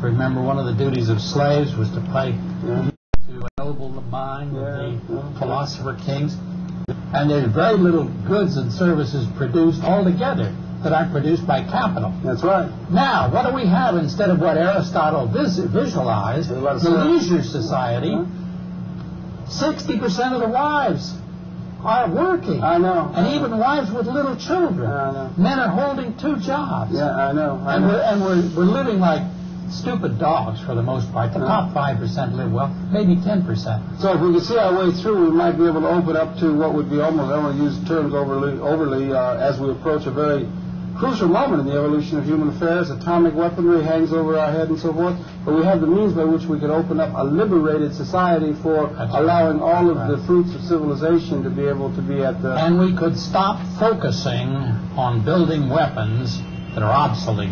Remember, one of the duties of slaves was to play to ennoble the mind of the philosopher kings. And there's very little goods and services produced altogether that aren't produced by capital. That's right. Now, what do we have instead of what Aristotle visualized? The leisure society. 60% of the wives are working. I know. And even wives with little children. I know. Men are holding 2 jobs. Yeah, I know. We're living like stupid dogs for the most part. The top 5% live well, maybe 10%. So if we could see our way through, we might be able to open up to what would be almost, I don't want to use terms overly as we approach a very crucial moment in the evolution of human affairs. Atomic weaponry hangs over our head and so forth, but we have the means by which we could open up a liberated society for allowing all of the fruits of civilization to be able to be at the... And we could stop focusing on building weapons that are obsolete.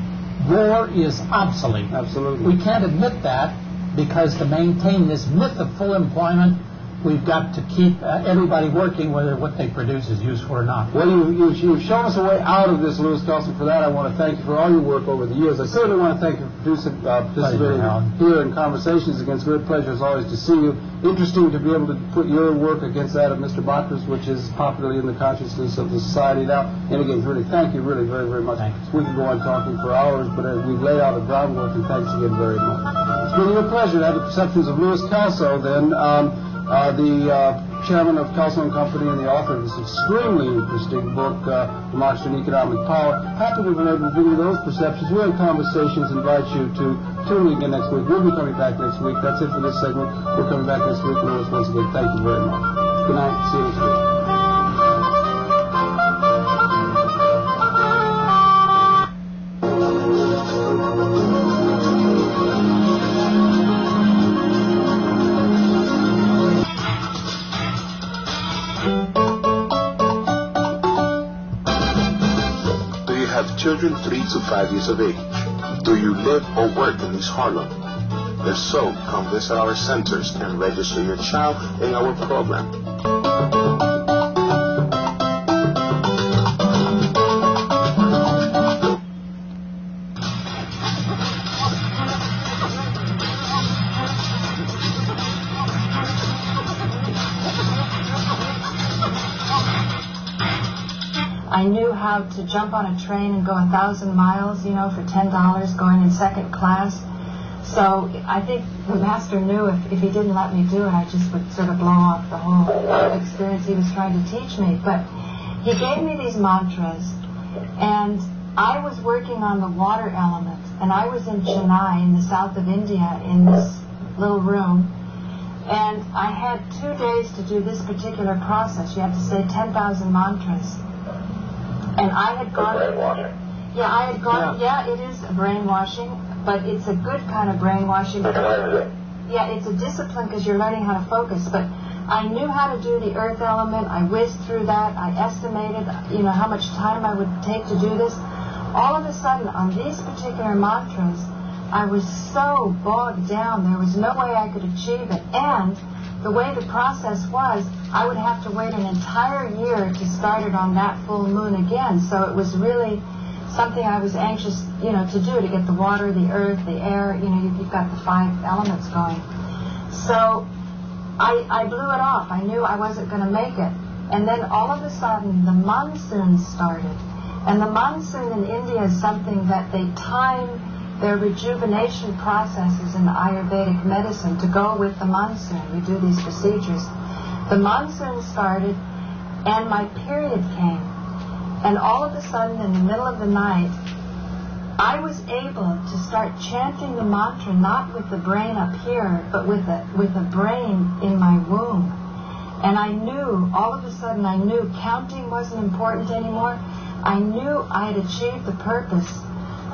War is obsolete. Absolutely. We can't admit that because to maintain this myth of full employment, we've got to keep everybody working whether what they produce is useful or not. Well, you've shown us a way out of this, Louis Carlson. For that, I want to thank you for all your work over the years. I certainly want to thank you for participating here in Conversations. Against great pleasure, as always, to see you. Interesting to be able to put your work against that of Mr. Bottra's, which is popularly in the consciousness of the society now. And again, really, thank you really very, very much. We could go on talking for hours, but we've laid out the groundwork, and thanks again very much. It's been a pleasure to have the perceptions of Louis Calso, then, the chairman of Calso & Company and the author of this extremely interesting book, Democracy and Economic Power. Happy we've been able to bring you those perceptions. We're in Conversations. Invite you to tune in again next week. We'll be coming back next week. That's it for this segment. We're coming back next week. Louis, once again, thank you very much. Good night. See you next week. Children 3 to 5 years of age. Do you live or work in East Harlem? If so, come visit our centers and register your child in our program. I knew how to jump on a train and go 1,000 miles, you know, for $10 going in second class. So I think the master knew if he didn't let me do it, I just would sort of blow off the whole experience he was trying to teach me. But he gave me these mantras, and I was working on the water element, and I was in Chennai in the south of India in this little room, and I had 2 days to do this particular process. You have to say 10,000 mantras. And I had gone... Brainwashing. Yeah, I had gone... Yeah, it is a brainwashing, but it's a good kind of brainwashing. Yeah, it's a discipline because you're learning how to focus. But I knew how to do the earth element. I whizzed through that. I estimated, you know, how much time I would take to do this. All of a sudden, on these particular mantras, I was so bogged down. There was no way I could achieve it. And the way the process was, I would have to wait an entire year to start it on that full moon again. So it was really something I was anxious, you know, to do, to get the water, the earth, the air, you know, you've got the 5 elements going. So I blew it off. I knew I wasn't going to make it. And then all of a sudden, the monsoon started. And the monsoon in India is something that they time their rejuvenation processes in Ayurvedic medicine to go with the monsoon. We do these procedures. The monsoon started, and my period came. And all of a sudden, in the middle of the night, I was able to start chanting the mantra, not with the brain up here, but with the brain in my womb. And I knew, all of a sudden, I knew counting wasn't important anymore. I knew I had achieved the purpose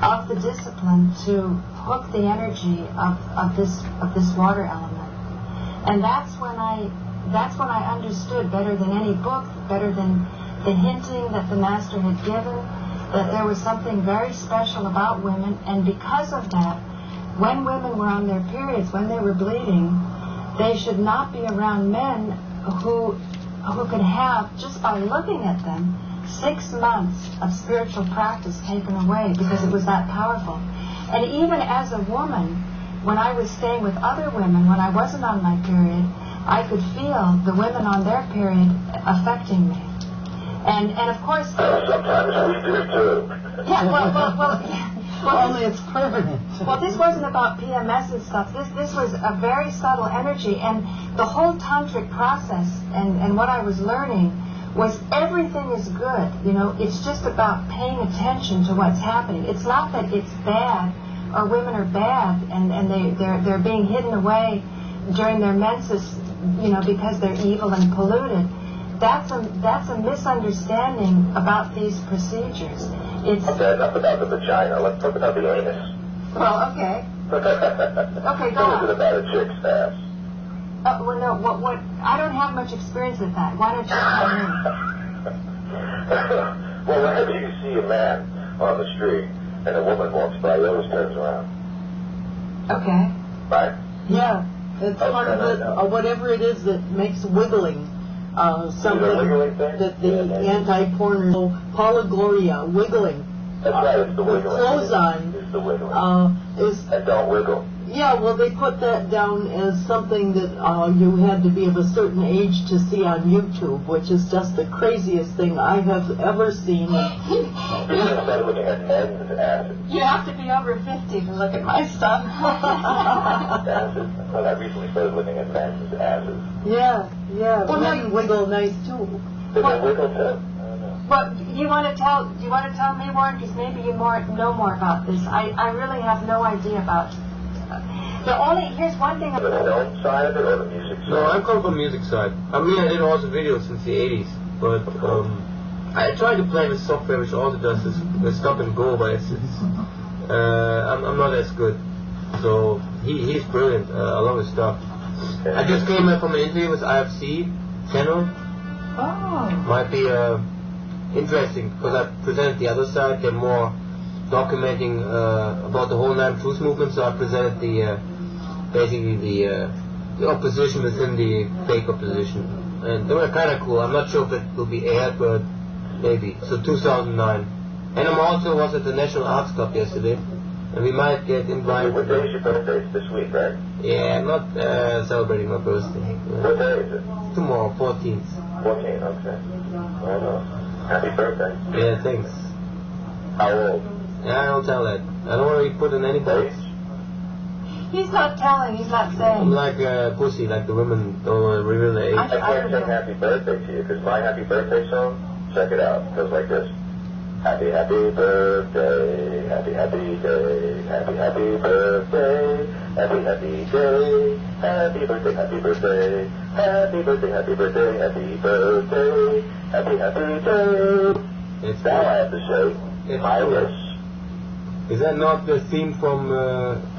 of the discipline to hook the energy of this water element. And that's when I understood better than any book, better than the hinting that the master had given, that there was something very special about women. And because of that, when women were on their periods, when they were bleeding, they should not be around men who could have, just by looking at them, 6 months of spiritual practice taken away, because it was that powerful. And even as a woman, when I was staying with other women, when I wasn't on my period, I could feel the women on their period affecting me. And of course... sometimes we do too. Yeah, well, only it's permanent. Well, this wasn't about PMS and stuff. This was a very subtle energy, and the whole tantric process and what I was learning was everything is good. You know, it's just about paying attention to what's happening. It's not that it's bad or women are bad and they're being hidden away during their menses, you know, because they're evil and polluted. That's a misunderstanding about these procedures. It's okay, enough about the vagina. Let's talk about the anus. Well, okay. Okay, go on. What is it about a chick's ass? Well, no, what? I don't have much experience with that. Why don't you tell me? Well, whenever you see a man on the street and a woman walks by, he always turns around. Okay. Right? Yeah, it's part of it, whatever it is that makes wiggling. Something that the anti-porners, Paula Gloria, wiggling. That's right, it's the wiggling. With clothes on. It's the wiggling. And don't wiggle. Yeah, well, they put that down as something that you had to be of a certain age to see on YouTube, which is just the craziest thing I have ever seen. You started looking at men's asses. You have to be over 50 to look at my stuff. Asses. Well, I recently started looking at men's asses. Yeah. Well, men wiggle nice too. Did they wiggle too? But do you want to tell me more? Because maybe you know more about this. I really have no idea about. Here's one thing. The film side of it or the music side? No, I come from music side. I mean, I did also videos since the 80s, but I try to play with software which also does this stop and go, but I'm not as good. So he's brilliant. I love his stuff. Okay. I just came from an interview with IFC channel. Oh. Might be interesting because I presented the other side. They're more documenting about the whole Nine Truth movement. So I presented basically the opposition within the fake opposition, and they were kind of cool. I'm not sure if it will be aired, but maybe. So 2009, and I was at the National Arts Club yesterday, and we might get invited. What day is your birthday? It's this week, right? Yeah, I'm not celebrating my birthday. What day is it? Tomorrow, 14th. 14, okay. Oh, no. Happy birthday. Yeah, thanks. How old? Yeah, I don't tell that. I don't want to be put in any box. He's not telling. He's not saying. I'm like a pussy, like the women don't reveal their age. I can't sing happy birthday to you because my happy birthday song, check it out, goes like this. Happy, happy birthday, happy, happy day, happy, happy birthday, happy, happy day, happy birthday, happy birthday, happy birthday, happy birthday, happy birthday, happy, happy day. It's Now I have to say, my wish. Is that not the theme from 5-0.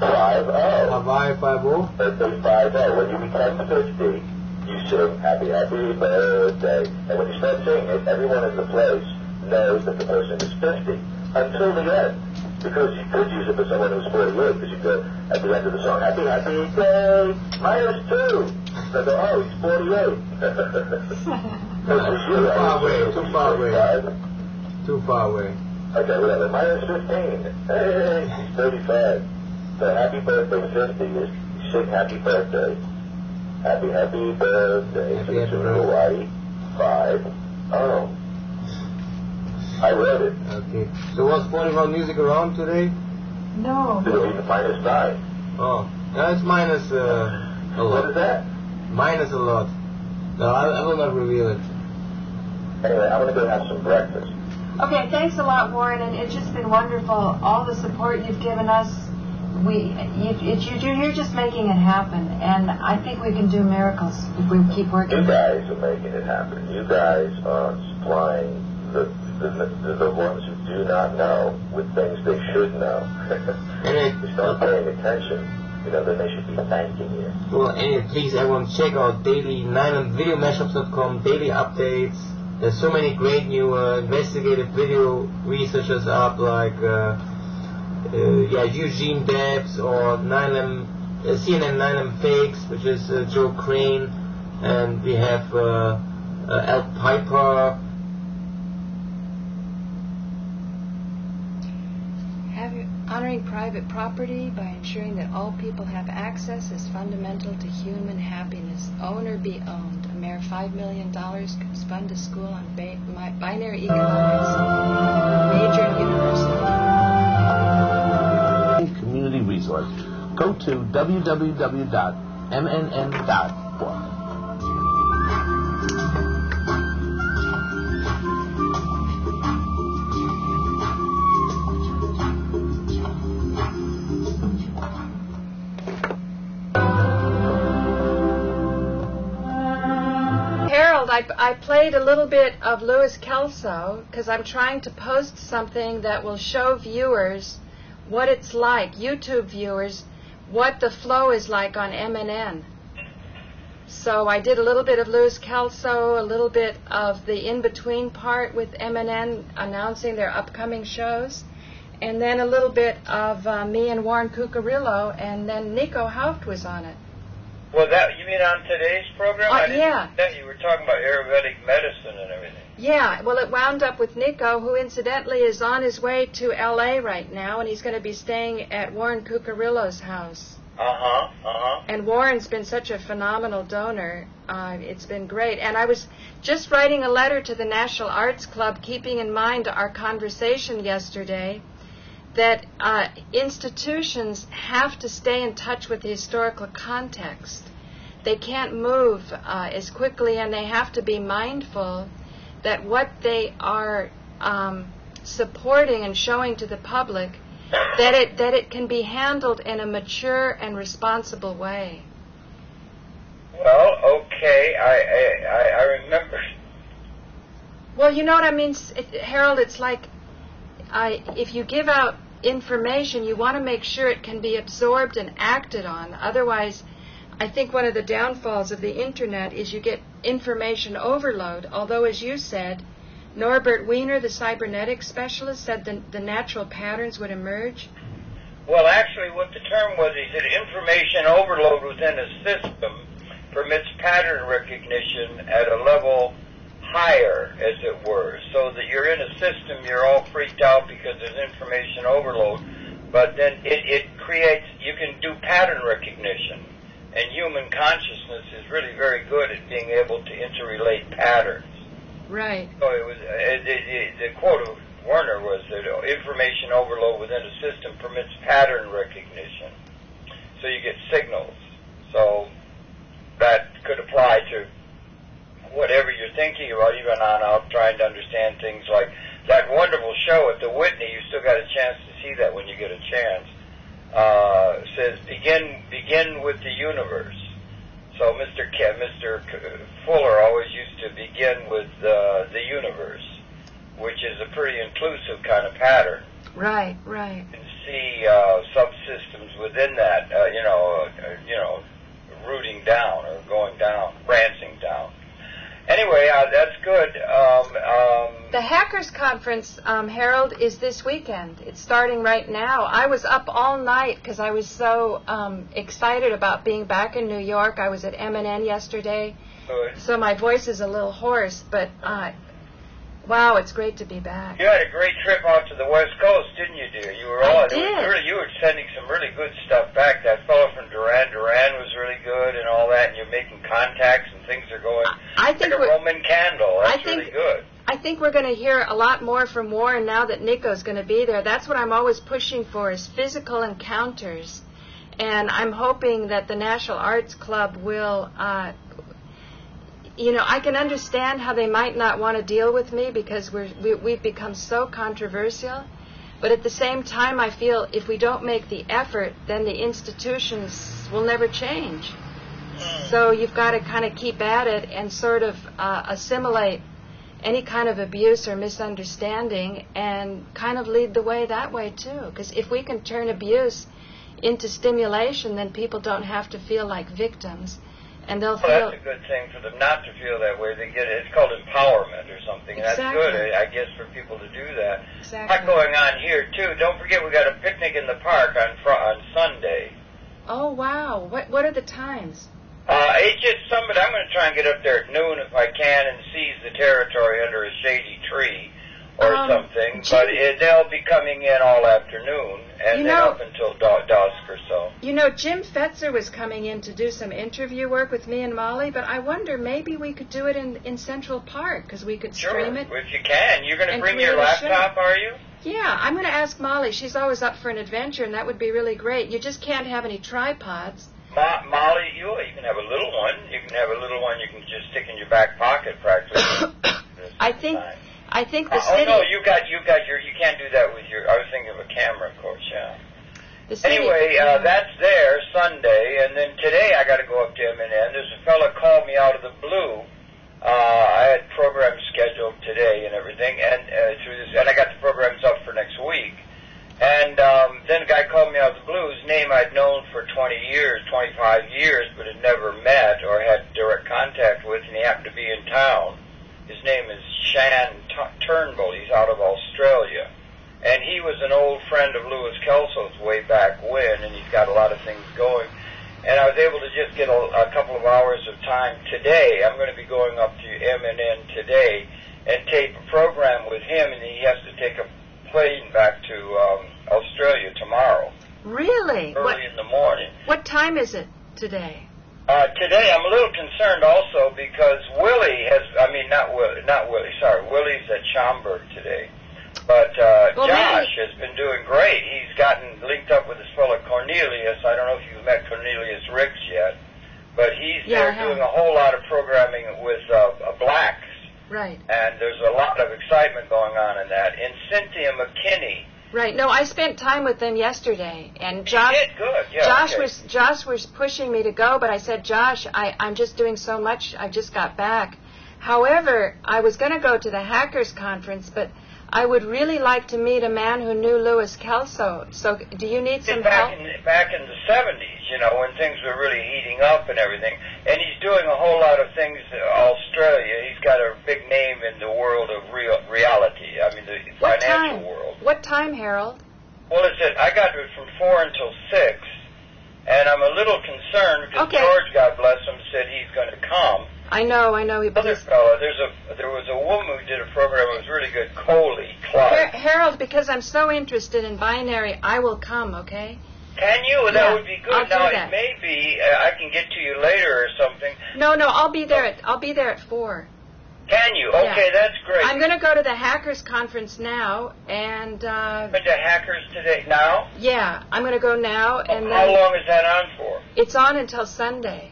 Hawaii 5-0? Birthday 5-0. When you become 50, you sing happy, happy birthday. And when you start singing it, everyone in the place knows that the person is 50 until the end. Because you could use it for someone who's 48, because you go at the end of the song, happy, happy day, minus 2. They go, oh, he's 48. Too far away, too far away. Too far away. Okay, whatever. Minus 15. Hey, he's 35. So happy birthday 50 is you sing happy birthday. Happy, happy birthday. Happy, to happy Hawaii 5-0. I read it. Okay. So was 41 music around today? No. It'll be minus 9. Oh. Yeah, it's minus a lot. What is that? Minus a lot. No, I will not reveal it. Anyway, I'm going to go have some breakfast. Okay, thanks a lot, Warren, and it's just been wonderful. All the support you've given us. You're just making it happen, and I think we can do miracles if we keep working. You guys are making it happen. You guys are supplying the ones who do not know with things they should know. If you start paying attention, then they should be thanking you. Well, and please, everyone, check out daily 9videomashups.com, daily updates. There's so many great new investigative video researchers up, like Eugene Debs or CNN 9M Fakes, which is Joe Crane, and we have Al Piper. Have you, Honor, Restoring private property by ensuring that all people have access is fundamental to human happiness. Own or be owned. A mere $5 million could fund a school on binary economics, major university. Community resource. Go to www.mnn.org. I played a little bit of Louis Kelso because I'm trying to post something that will show viewers what it's like, YouTube viewers, what the flow is like on MNN. So I did a little bit of Louis Kelso, a little bit of the in-between part with MNN announcing their upcoming shows, and then a little bit of me and Warren Cucurullo, and then Nico Haupt was on it. Well, that you mean on today's program? Yeah. You were talking about Ayurvedic medicine and everything. Yeah, well, it wound up with Nico, who incidentally is on his way to L.A. right now, and he's going to be staying at Warren Cucurullo's house. And Warren's been such a phenomenal donor. It's been great. And I was just writing a letter to the National Arts Club, keeping in mind our conversation yesterday, that institutions have to stay in touch with the historical context. They can't move as quickly, and they have to be mindful that what they are supporting and showing to the public, that it can be handled in a mature and responsible way. Well, okay, I remember. Well, you know what I mean, Harold? It's like if you give out information, you want to make sure it can be absorbed and acted on. Otherwise, I think one of the downfalls of the Internet is you get information overload, although, as you said, Norbert Wiener, the cybernetics specialist, said the natural patterns would emerge. Well, actually, what the term was, he said information overload within a system permits pattern recognition at a level higher, as it were, so that you're in a system, you're all freaked out because there's information overload, but then it creates, you can do pattern recognition, and human consciousness is really very good at being able to interrelate patterns. Right. So it was, the quote of Werner was that information overload within a system permits pattern recognition, so you get signals. So that could apply to whatever you're thinking about, even on out trying to understand things like that wonderful show at the Whitney. You still got a chance to see that when you get a chance. Says begin with the universe. So Mr. Fuller always used to begin with the universe, which is a pretty inclusive kind of pattern. Right, right. You can see subsystems within that, rooting down or going down, branching down. Anyway, that's good. The Hackers Conference, Harold, is this weekend. It's starting right now. I was up all night because I was so excited about being back in New York. I was at MNN yesterday, Good. So my voice is a little hoarse, but wow, it's great to be back. You had a great trip out to the West Coast, didn't you, dear? You were I did. You were sending some really good stuff back. That fellow from Duran was really good and all that, and you're making contacts and things are going like a Roman candle. That's really good. I think we're going to hear a lot more from Warren now that Nico's going to be there. That's what I'm always pushing for, is physical encounters. And I'm hoping that the National Arts Club will, I can understand how they might not want to deal with me because we've become so controversial. But at the same time, I feel if we don't make the effort, then the institutions will never change. So you've got to kind of keep at it and sort of assimilate any kind of abuse or misunderstanding and kind of lead the way that way too. Because if we can turn abuse into stimulation, then people don't have to feel like victims. And they'll feel... That's a good thing for them not to feel that way. They get it. It's called empowerment or something. Exactly. That's good, I guess, for people to do that. Exactly. A lot going on here, too. Don't forget we got a picnic in the park on Sunday. Oh, wow. What are the times? It's just somebody. I'm going to try and get up there at noon if I can and seize the territory under a shady tree or something, but they'll be coming in all afternoon and then up until dusk or so. You know, Jim Fetzer was coming in to do some interview work with me and Molly, but I wonder maybe we could do it in Central Park, because we could stream it. Sure, if you can. You're going to bring your laptop, are you? Yeah, I'm going to ask Molly. She's always up for an adventure, and that would be really great. You just can't have any tripods. Molly, you can have a little one. You can have a little one you can just stick in your back pocket practically. I think the city... Oh, no, you can't do that with your... I was thinking of a camera, of course, yeah. Anyway, that's there, Sunday, and then today I got to go up to M&N. There's a fella called me out of the blue. I had programs scheduled today and everything, and through this, and I got the programs up for next week. And then a guy called me out of the blue, whose name I'd known for 20 years, 25 years, but had never met or had direct contact with, and he happened to be in town. His name is Shan Turnbull. He's out of Australia. And he was an old friend of Louis Kelso's way back when, and he's got a lot of things going. And I was able to just get a couple of hours of time today. I'm going to be going up to M&N today and tape a program with him, and he has to take a plane back to Australia tomorrow. Really? Early in the morning. What time is it today? Today I'm a little concerned also because Willie's at Schaumburg today. But Josh has been doing great. He's gotten linked up with this fellow Cornelius. I don't know if you've met Cornelius Ricks yet, but he's there doing a whole lot of programming with blacks. Right. And there's a lot of excitement going on in that. And Cynthia McKinney. Right. No, I spent time with them yesterday, and Josh. You did good. Yeah, Josh was pushing me to go, but I said, Josh, I'm just doing so much. I just got back. However, I was going to go to the Hackers Conference, but I would really like to meet a man who knew Louis Kelso. So, do you need some help? Back in the 70s, when things were really heating up and everything. And he's doing a whole lot of things in Australia. He's got a big name in the world of reality. I mean, the financial world. What time, Harold? Well, I got it from 4 until 6. And I'm a little concerned because George, God bless him, said he's going to come. I know. Other fellow, there was a woman who did a program that was really good, Coley Clark. Harold, because I'm so interested in binary, I will come, okay? Can you? Well, that would be good. It may be I can get to you later or something. No, I'll be there at 4. Can you? Okay, that's great. I'm going to go to the Hackers Conference now, and... But the Hackers today, now? Yeah, I'm going to go now, and how long is that on for? It's on until Sunday.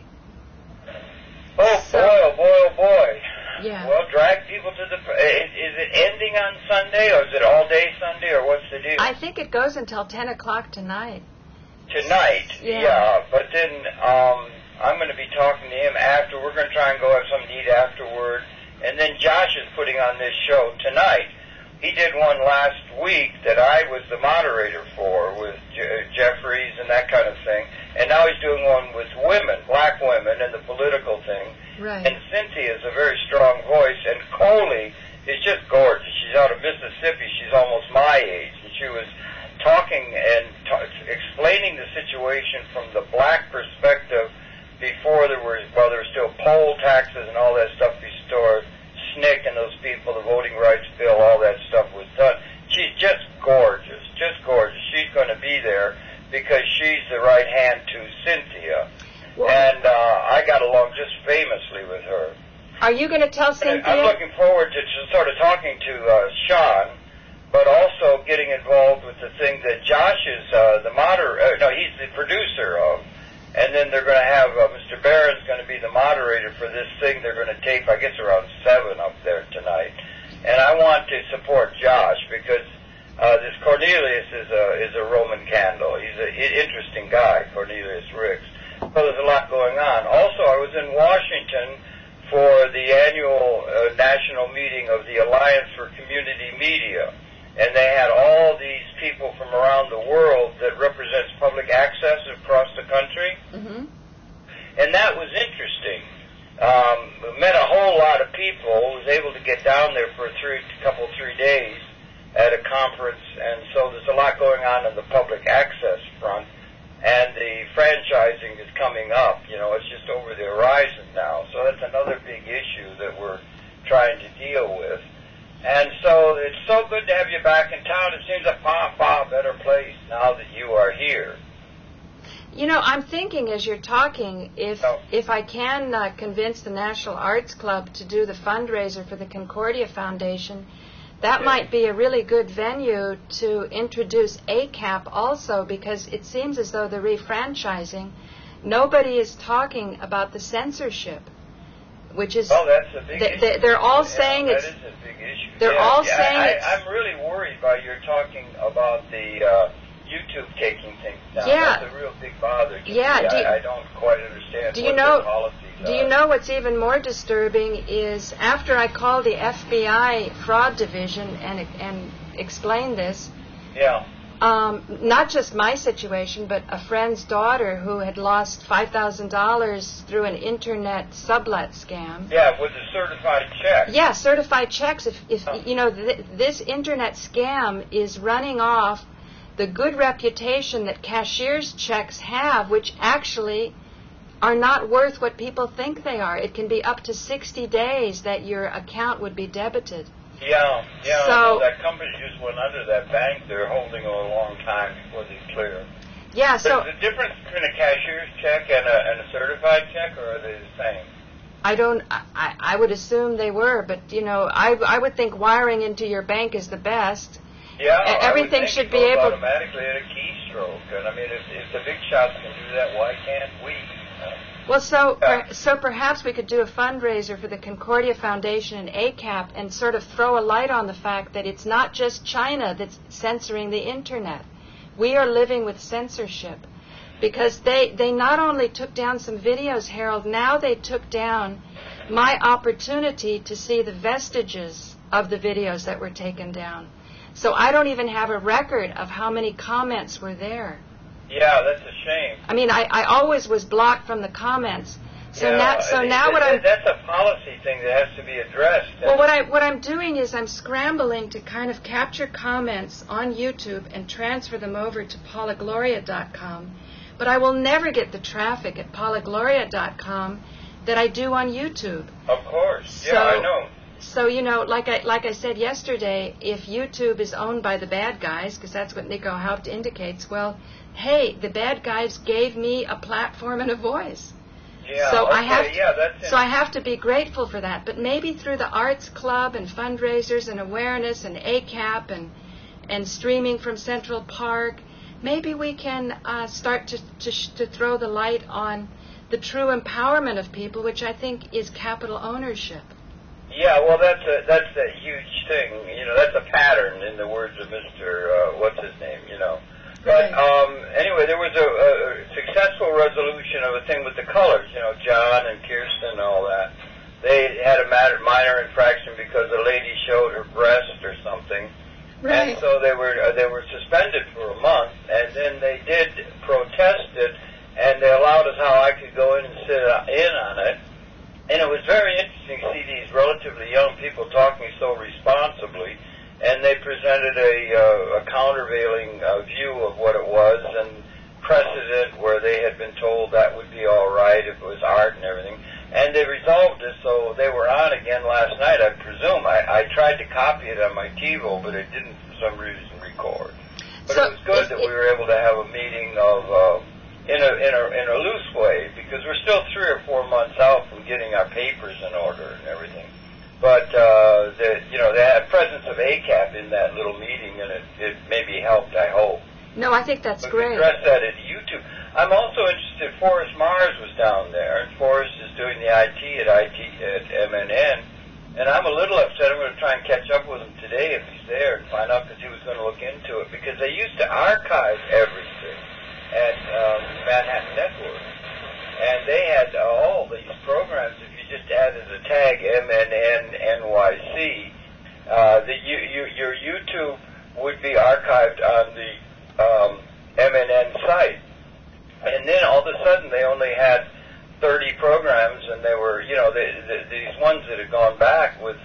Oh, boy. Yeah. Well, drag people to the... Is it ending on Sunday, or is it all day Sunday, or what's the deal? I think it goes until 10 o'clock tonight. Tonight? Yeah. But then I'm going to be talking to him after. We're going to try and go have something to eat afterward. And then Josh is putting on this show tonight. He did one last week that I was the moderator for with Jeffries and that kind of thing. And now he's doing one with women, black women, and the political thing. Right. And Cynthia is a very strong voice. And Coley is just gorgeous. She's out of Mississippi. She's almost my age. And she was talking and explaining the situation from the black perspective before there were still poll taxes and all that stuff restored. SNCC and those people, the voting rights bill, all that stuff was done. She's just gorgeous, She's going to be there because she's the right hand to Cynthia. Well, and I got along just famously with her. Are you going to tell Cynthia? I'm looking forward to sort of talking to Sean, but also getting involved with the thing that Josh is the moderator. No, he's the producer of. And then they're going to have Mr. Barron's going to be the moderator for this thing. They're going to tape, I guess, around 7 up there tonight. And I want to support Josh because this Cornelius is a Roman candle. He's an interesting guy, Cornelius Ricks. So there's a lot going on. Also, I was in Washington for the annual national meeting of the Alliance for Community Media. And they had all these people from around the world that represents public access across the country. Mm-hmm. And that was interesting. Met a whole lot of people. Was able to get down there for 3 days at a conference. And so there's a lot going on in the public access front. And the franchising is coming up. It's just over the horizon now. So that's another big issue that we're trying to deal with. And so it's so good to have you back in town. It seems a far better place now that you are here. You know, I'm thinking as you're talking, if I can convince the National Arts Club to do the fundraiser for the Concordia Foundation, that might be a really good venue to introduce ACAP also, because it seems as though the refranchising, nobody is talking about the censorship, which is... Oh, that's a big issue. They're all saying it's... That is a big issue. They're all saying it's... I'm really worried about you're talking about the YouTube taking things down. Yeah. That's a real big bother to me. Yeah. I don't quite understand do what you know, their policies are. Do you know what's even more disturbing is after I called the FBI fraud division and explained this, not just my situation, but a friend's daughter who had lost $5,000 through an internet sublet scam. Yeah, with a certified check. Yeah, certified checks. If you know, this internet scam is running off the good reputation that cashier's checks have, which actually are not worth what people think they are. It can be up to 60 days that your account would be debited. Yeah. So, that company just went under. That bank, they're holding a long time before they clear. Yeah, so... There's a difference between a cashier's check and a certified check, or are they the same? I would assume they were, but, you know, I would think wiring into your bank is the best. Yeah, everything should be able automatically at a keystroke. And I mean, if the big shots can do that, why can't we? Well, so perhaps we could do a fundraiser for the Concordia Foundation and ACAP and sort of throw a light on the fact that it's not just China that's censoring the internet. We are living with censorship because they not only took down some videos, Harold, now they took down my opportunity to see the vestiges of the videos that were taken down. So I don't even have a record of how many comments were there. Yeah, that's a shame. I mean, I always was blocked from the comments. That's a policy thing that has to be addressed. Well, what I'm doing is I'm scrambling to kind of capture comments on YouTube and transfer them over to polygloria.com. But I will never get the traffic at polygloria.com that I do on YouTube. Of course. Yeah, I know. So, you know, like I said yesterday, if YouTube is owned by the bad guys, because that's what Nico Haupt indicates, well, hey, the bad guys gave me a platform and a voice. Yeah, so okay, I have to be grateful for that. But maybe through the Arts Club and fundraisers and awareness and ACAP and streaming from Central Park, maybe we can start to throw the light on the true empowerment of people, which I think is capital ownership. Yeah, well, that's a huge thing. You know, that's a pattern in the words of Mr. What's his name? You know. But anyway, there was a successful resolution of a thing with the colors. You know, John and Kirsten and all that. They had a minor infraction because a lady showed her breast or something, right. And so they were suspended for a month. And then they did protest it, and they allowed us how I could go in and sit in on it. And it was very interesting to see these relatively young people talking so responsibly, and they presented a countervailing view of what it was and precedent where they had been told that would be all right if it was art and everything. And they resolved it, so they were on again last night, I presume. I tried to copy it on my TiVo, but it didn't for some reason record. But it was good that we were able to have a meeting of... In a loose way, because we're still 3 or 4 months out from getting our papers in order and everything. But they had presence of ACAP in that little meeting, and it maybe helped, I hope. No, I think that's great. Address that at YouTube. I'm also interested. Forrest Mars was down there, and Forrest is doing the IT at MNN, and I'm a little upset. I'm going to try and catch up with him today if he's there and find out, because he was going to look into it, because they used to archive everything at Manhattan Network, and they had all these programs. If you just added the tag MNN-NYC, your YouTube would be archived on the MNN site. And then all of a sudden they only had 30 programs, and they were, these ones that had gone back with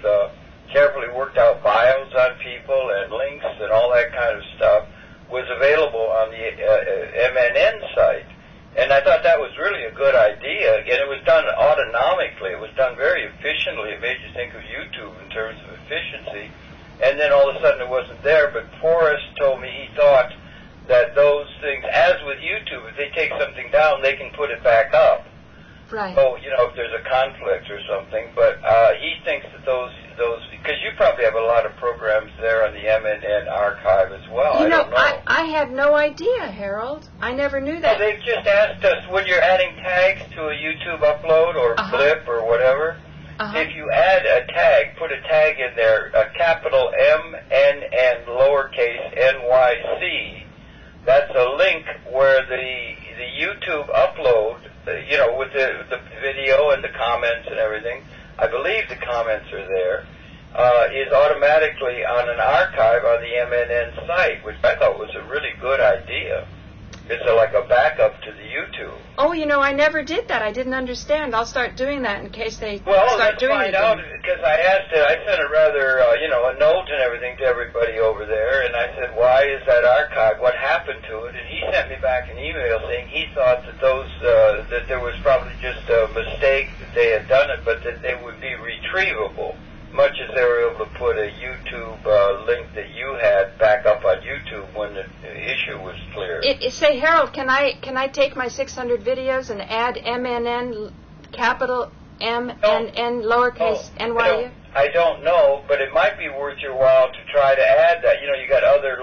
carefully worked out bios on people and links and all that kind of stuff was available on the MNN site. And I thought that was really a good idea. Again, it was done autonomically. It was done very efficiently. It made you think of YouTube in terms of efficiency. and then all of a sudden it wasn't there. But Forrest told me he thought that those things, as with YouTube, if they take something down, they can put it back up. Right. So, you know, if there's a conflict or something. But he thinks that those, because you probably have a lot of programs there on the MNN archive as well. You I know, don't know. I had no idea, Harold. I never knew that. Well, they've just asked us when you're adding tags to a YouTube upload or clip or whatever. If you add a tag, put a tag in there, a capital MNN lowercase NYC. That's a link where the YouTube upload, you know, with the video and the comments and everything. I believe the comments are there. Is automatically on an archive on the MNN site, which I thought was a really good idea. It's like a backup to the YouTube. Oh, you know, I never did that. I didn't understand. I'll start doing that in case they Well, start doing let's it. find out, because I asked it, I sent a rather, you know, a note and everything to everybody over there, and I said, why is that archive? What happened to it? And he sent me back an email saying he thought that those, that there was probably just a mistake that they had done it, but that they would be retrievable, much as they were able to put a YouTube link that you had back up on YouTube when the issue was clear. Say, Harold, can I take my 600 videos and add MNN, capital MNN, lowercase NYU? I don't know, but it might be worth your while to try to add that. You know, you got other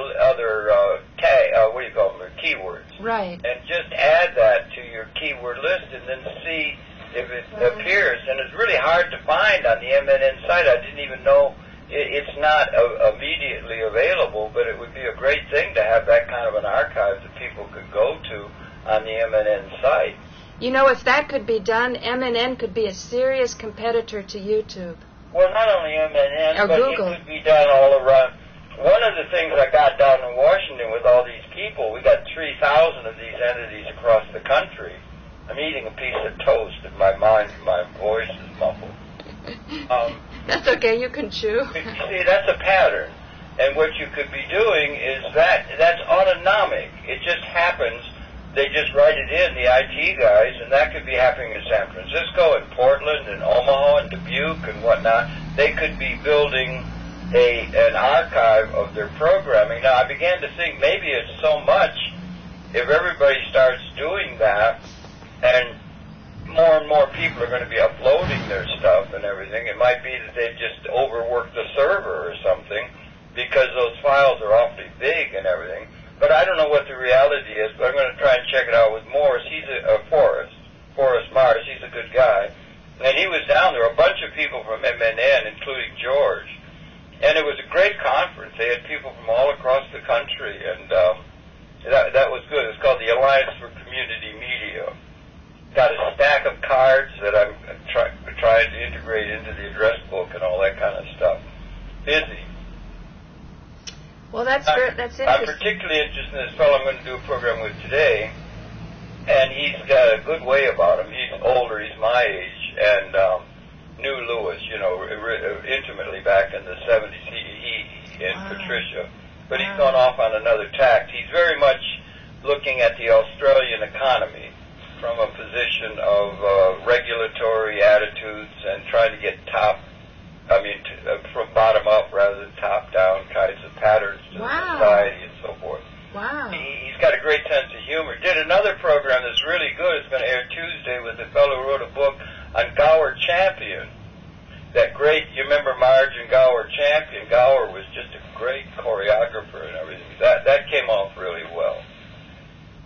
what do you call them, keywords. Right. And just add that to your keyword list and then see if it appears. And it's really hard to find on the MNN site. I didn't even know it's not immediately available, but it would be a great thing to have that kind of an archive that people could go to on the MNN site. You know, if that could be done, MNN could be a serious competitor to YouTube. Well, not only MNN, or but Google. It could be done all around. One of the things I got down in Washington with all these people, we got 3,000 of these entities across the country. I'm eating a piece of toast and my voice is muffled. That's okay, you can chew. You see, that's a pattern. And what you could be doing is that's autonomic. It just happens. They just write it in, the IT guys, and that could be happening in San Francisco and Portland and Omaha and Dubuque and whatnot. They could be building an archive of their programming. Now, I began to think maybe it's so much, if everybody starts doing that, and more people are going to be uploading their stuff and everything, it might be that they've just overworked the server or something, because those files are awfully big and everything. But I don't know what the reality is, but I'm going to try and check it out with Morris. He's Forrest Mars, he's a good guy. And he was down there, a bunch of people from MNN, including George. And it was a great conference. They had people from all across the country, and that was good. It's called the Alliance for Community Media. Got a stack of cards that I'm trying to integrate into the address book and all that kind of stuff. Busy. Well, that's interesting. I'm particularly interested in this fellow I'm going to do a program with today, and he's got a good way about him. He's older, he's my age, and knew Lewis, you know, intimately back in the 70s, he and Patricia. But he's gone off on another tack. He's very much looking at the Australian economy from a position of regulatory attitudes and trying to get from bottom up rather than top down kinds of patterns to society and so forth. Wow. He's got a great sense of humor. Did another program that's really good. It's going to air Tuesday with a fellow who wrote a book on Gower Champion. That great, you remember Marge and Gower Champion? Gower was just a great choreographer and everything. That came off really well.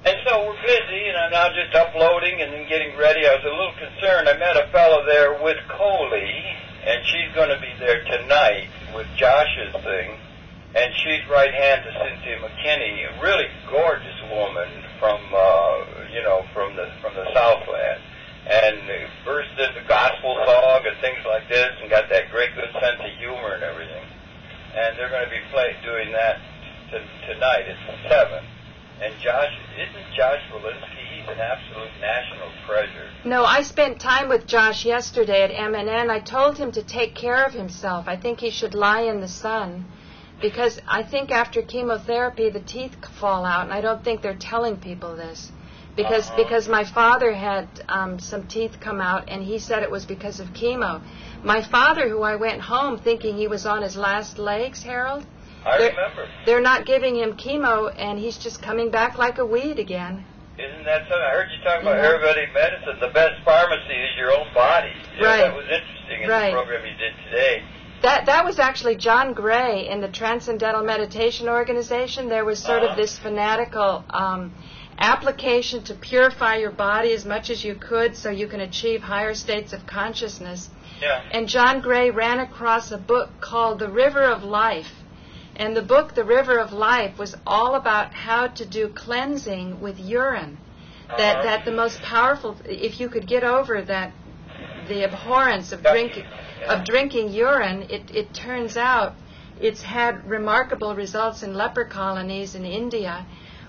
And so we're busy, and I'm now just uploading and then getting ready. I was a little concerned. I met a fellow there with Coley, and she's going to be there tonight with Josh's thing. And she's right hand to Cynthia McKinney, a really gorgeous woman from the Southland, and burst into gospel song and things like this, and got that great good sense of humor and everything. And they're going to be doing that tonight at 7. And isn't Josh Walensky? He's an absolute national treasure. No, I spent time with Josh yesterday at MNN. I told him to take care of himself. I think he should lie in the sun. Because I think after chemotherapy, the teeth fall out, and I don't think they're telling people this. because my father had some teeth come out, and he said it was because of chemo. My father, who I went home thinking he was on his last legs, Harold, I remember. They're not giving him chemo, and he's just coming back like a weed again. Isn't that something? I heard you talk about Ayurvedic medicine. The best pharmacy is your own body. Right. That was interesting in the program you did today. That was actually John Gray in the Transcendental Meditation Organization. There was sort of this fanatical application to purify your body as much as you could so you can achieve higher states of consciousness. Yeah. And John Gray ran across a book called The River of Life. And the book, The River of Life, was all about how to do cleansing with urine. That the most powerful, if you could get over that, the abhorrence of drinking urine, it turns out it's had remarkable results in leper colonies in India,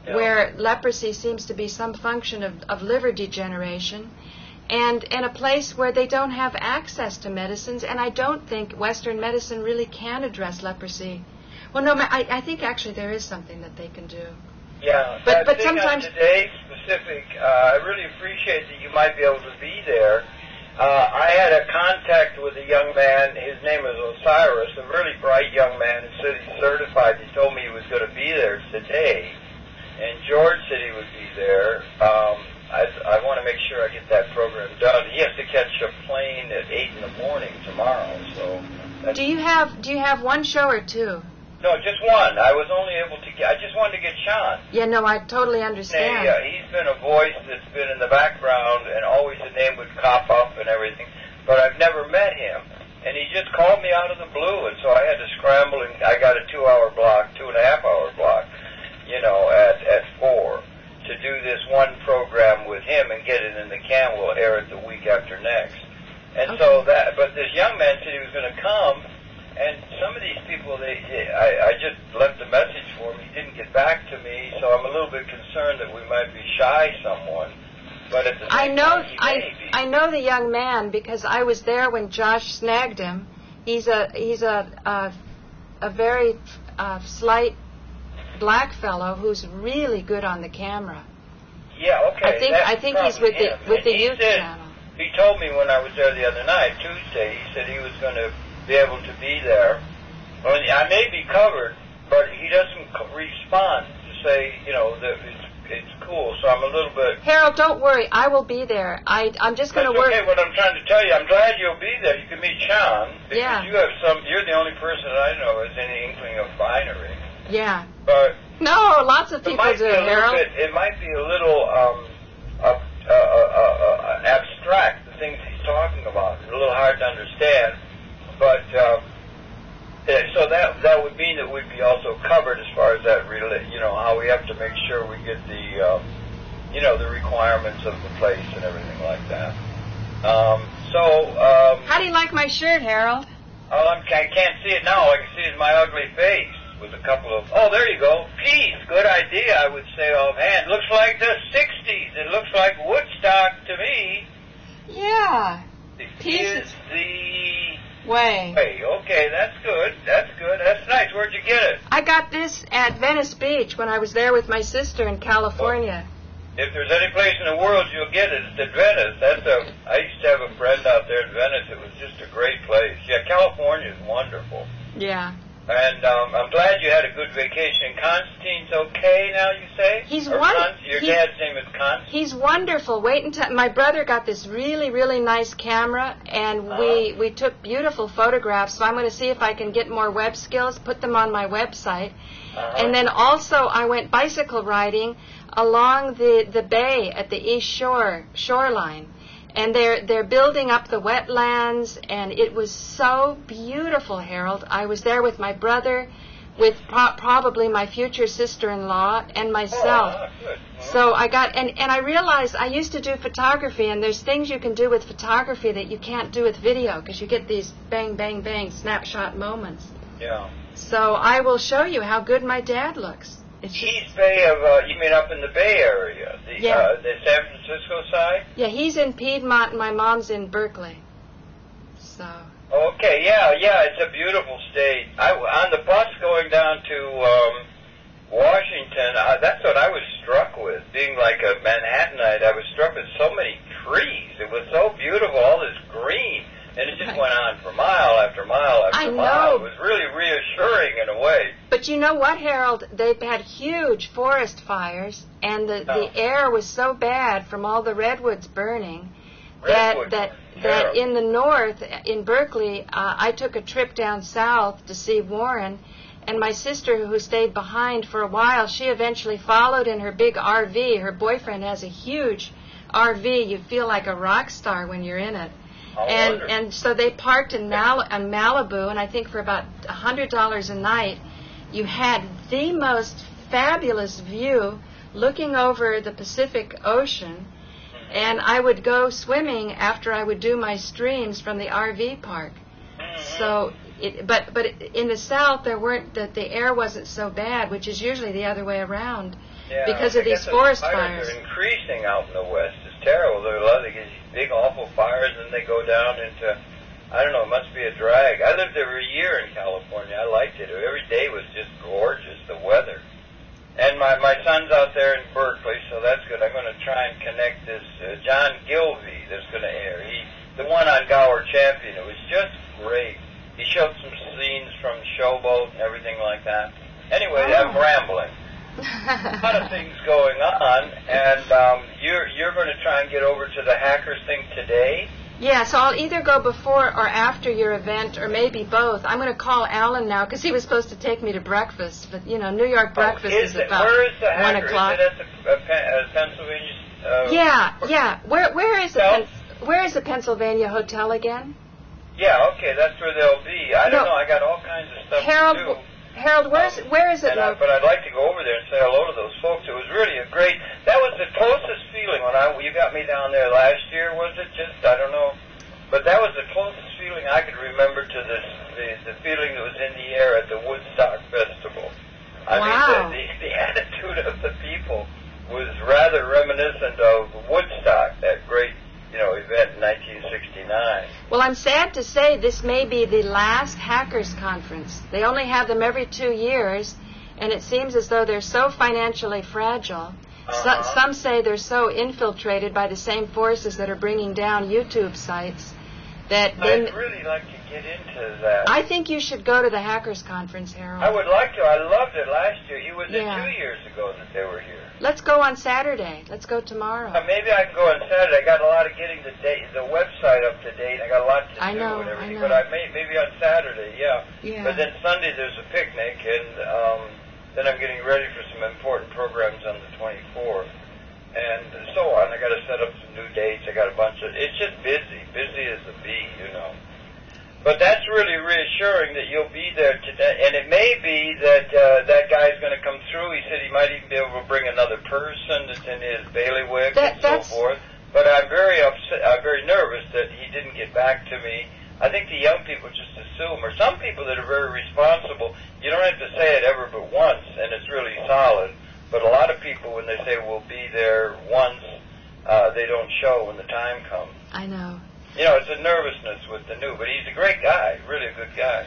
where leprosy seems to be some function of liver degeneration, and a place where they don't have access to medicines, and I don't think Western medicine really can address leprosy. Well, no, I think actually there is something that they can do. Yeah, but sometimes today specific, I really appreciate that you might be able to be there. I had a contact with a young man. His name is Osiris, a really bright young man. He said he's certified. He told me he was going to be there today, and George said he would be there. I want to make sure I get that program done. He has to catch a plane at 8 in the morning tomorrow. So do you have one show or two? No, just one. I was only able to I just wanted to get Sean. Yeah, no, I totally understand. He's been a voice that's been in the background, and always the name would pop up and everything, but I've never met him. And he just called me out of the blue, and so I had to scramble, and I got a 2-hour block, 2.5-hour block, at 4, to do this one program with him and get it in the can. We'll air it the week after next. And so but this young man said he was going to come. And some of these people, I just left a message for him. He didn't get back to me, so I'm a little bit concerned that we might be shy someone. But at the same time, I know the young man because I was there when Josh snagged him. He's a very slight black fellow who's really good on the camera. Yeah, okay. I think he's with the youth channel. He told me when I was there the other night, Tuesday. He said he was going to be able to be there. Well, I may be covered, but he doesn't respond to say, that it's cool. So I'm a little bit. Harold, don't worry. I will be there. I'm just going to work. Okay, what I'm trying to tell you, I'm glad you'll be there. You can meet Sean because you're the only person that I know has any inkling of binary. Yeah. But no, lots of people do, Harold. It might be a little abstract, the things he's talking about. It's a little hard to understand. But so that would mean that we'd be also covered as far as that, how we have to make sure we get the, the requirements of the place and everything like that. How do you like my shirt, Harold? Oh, I can't see it now. I can see it in my ugly face with a couple of. Oh, there you go. Peace. Good idea. I would say offhand. Looks like the '60s. It looks like Woodstock to me. Yeah. Peace is the way. Okay, that's good. That's nice. Where'd you get it? I got this at Venice Beach when I was there with my sister in California. If there's any place in the world you'll get it, it's at Venice. I used to have a friend out there at Venice. It was just a great place. Yeah, California is wonderful. Yeah. And I'm glad you had a good vacation. Constantine's okay now, you say? He's wonderful. Your dad's name is Constantine? He's wonderful. Wait until my brother got this really, really nice camera, and we took beautiful photographs. So I'm going to see if I can get more web skills, put them on my website. And then also I went bicycle riding along the bay at the east shoreline. And they're building up the wetlands, and it was so beautiful, Harold. I was there with my brother, with probably my future sister-in-law, and myself. So I got, and I realized I used to do photography, and there's things you can do with photography that you can't do with video, because you get these bang, bang, bang snapshot moments. Yeah. So I will show you how good my dad looks. East Bay of, you mean up in the Bay Area, the San Francisco side? Yeah, he's in Piedmont and my mom's in Berkeley. So. Okay, yeah, it's a beautiful state. On the bus going down to Washington, that's what I was struck with. Being like a Manhattanite, I was struck with so many trees. It was so beautiful, all this green. And it just went on for mile after mile after mile. It was really reassuring in a way. But you know what, Harold? They've had huge forest fires, and the air was so bad from all the redwoods burning that in the north, in Berkeley, I took a trip down south to see Warren, and my sister, who stayed behind for a while, she eventually followed in her big RV. Her boyfriend has a huge RV. You feel like a rock star when you're in it. And so they parked in Malibu, and I think for about $100 a night, you had the most fabulous view looking over the Pacific Ocean, and I would go swimming after I would do my streams from the RV park. So, but in the South, the air wasn't so bad, which is usually the other way around, because of these forest fires. They're increasing out in the West. It's terrible. There are a lot of these big, awful fires, and they go down into, I don't know, it must be a drag. I lived there a year in California. I liked it. Every day was just gorgeous, the weather. And my son's out there in Berkeley, so that's good. I'm going to try and connect this John Gilvey that's going to air. The one on Gower Champion, it was just great. He showed some scenes from Showboat and everything like that. Anyway, I'm rambling. A lot of things going on, and you're going to try and get over to the hackers thing today? Yeah, so I'll either go before or after your event, or maybe both. I'm going to call Alan now, because he was supposed to take me to breakfast, but, you know, New York breakfast is about 1 o'clock. Is it at the Pennsylvania? Yeah. Where is the Pennsylvania Hotel again? Yeah, okay, that's where they'll be. I don't know, I got all kinds of stuff to do. Harold, where is it? But I'd like to go over there and say hello to those folks. It was really that was the closest feeling when you got me down there last year, was it? Just, I don't know. But that was the closest feeling I could remember to the feeling that was in the air at the Woodstock Festival. I mean, the attitude of the people was rather reminiscent of Woodstock, that great, event in 1969. Well, I'm sad to say this may be the last Hackers Conference. They only have them every 2 years, and it seems as though they're so financially fragile. Some say they're so infiltrated by the same forces that are bringing down YouTube sites that I'd really like to get into that. I think you should go to the Hackers Conference, Harold. I would like to. I loved it last year. It was 2 years ago that they were here. Let's go on Saturday. Let's go tomorrow. Maybe I can go on Saturday. I got a lot of getting the website up to date. I got a lot to do and everything. But maybe on Saturday, yeah. But then Sunday there's a picnic, and then I'm getting ready for some important programs on the 24th, and so on. I got to set up some new dates. I got a bunch of. It's just busy as a bee, But that's really reassuring that you'll be there today. And it may be that that guy's going to come through. He said he might even be able to bring another person that's in his bailiwick and so forth. But I'm very upset. I'm very nervous that he didn't get back to me. I think the young people just assume, or some people that are very responsible, you don't have to say it ever but once, and it's really solid. But a lot of people, when they say we'll be there once, they don't show when the time comes. I know. It's a nervousness with the new, but he's a great guy, really a good guy.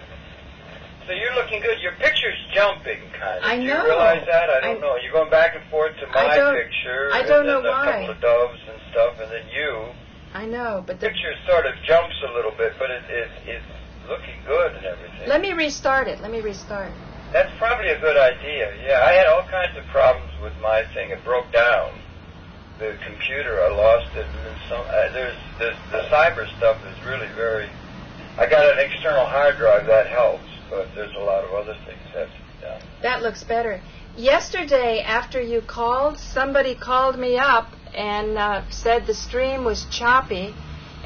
So you're looking good. Your picture's jumping, kind of. I know. Do you realize that? I don't know. You're going back and forth to my picture. I don't know why. A couple of doves and stuff, and then you. I know, but the picture sort of jumps a little bit, but it's looking good and everything. Let me restart it. That's probably a good idea. Yeah, I had all kinds of problems with my thing. It broke down. The computer, I lost it, and then the cyber stuff is really very. I got an external hard drive that helps, but there's a lot of other things that have to be done. That looks better. Yesterday, after you called, somebody called me up and said the stream was choppy,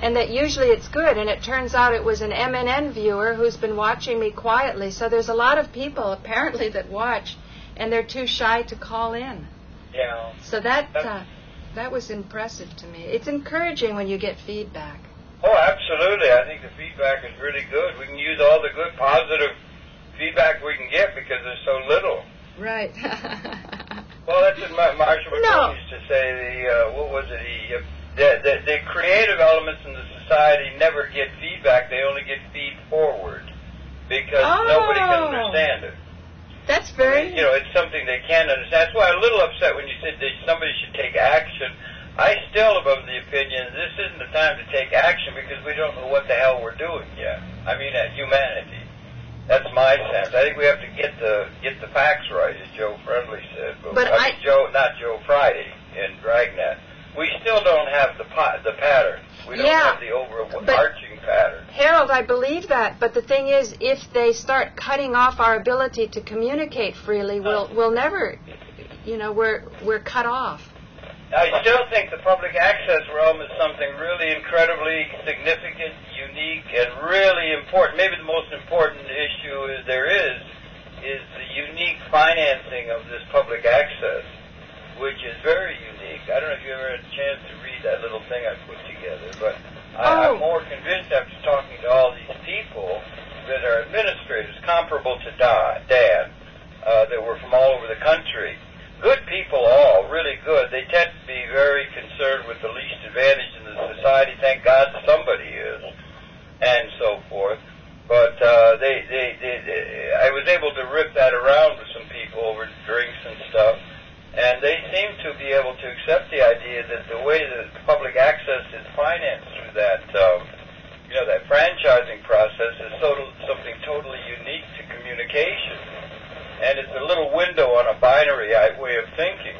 and that usually it's good. And it turns out it was an MNN viewer who's been watching me quietly. So there's a lot of people apparently that watch, and they're too shy to call in. Yeah. So that was impressive to me. It's encouraging when you get feedback. Oh, absolutely. I think the feedback is really good. We can use all the good, positive feedback we can get because there's so little. Right. Well, that's what Marshall McLuhan used to say. What was it? The creative elements in the society never get feedback. They only get feed forward because nobody can understand it. That's very... it's something they can't understand. That's why I'm a little upset when you said that somebody should take action. I still am of the opinion this isn't the time to take action because we don't know what the hell we're doing yet. I mean, humanity. That's my sense. I think we have to get the facts right, as Joe Friendly said. Not Joe Friday in Dragnet. We still don't have the pattern. We don't have the overarching pattern. Harold, I believe that, but the thing is, if they start cutting off our ability to communicate freely, we'll never, we're cut off. I still think the public access realm is something really incredibly significant, unique, and really important. Maybe the most important issue there is the unique financing of this public access, which is very unique. I don't know if you ever had a chance to read that little thing I put together, but I'm more convinced after talking to all these people that are administrators, comparable to Dan, that were from all over the country. Good people all, really good. They tend to be very concerned with the least advantage in the society. Thank God somebody is, and so forth. But I was able to rip that around with some people over drinks and stuff, and they seem to be able to accept the idea that the way that public access is financed through that, that franchising process is something totally unique to communication. And it's a little window on a binary way of thinking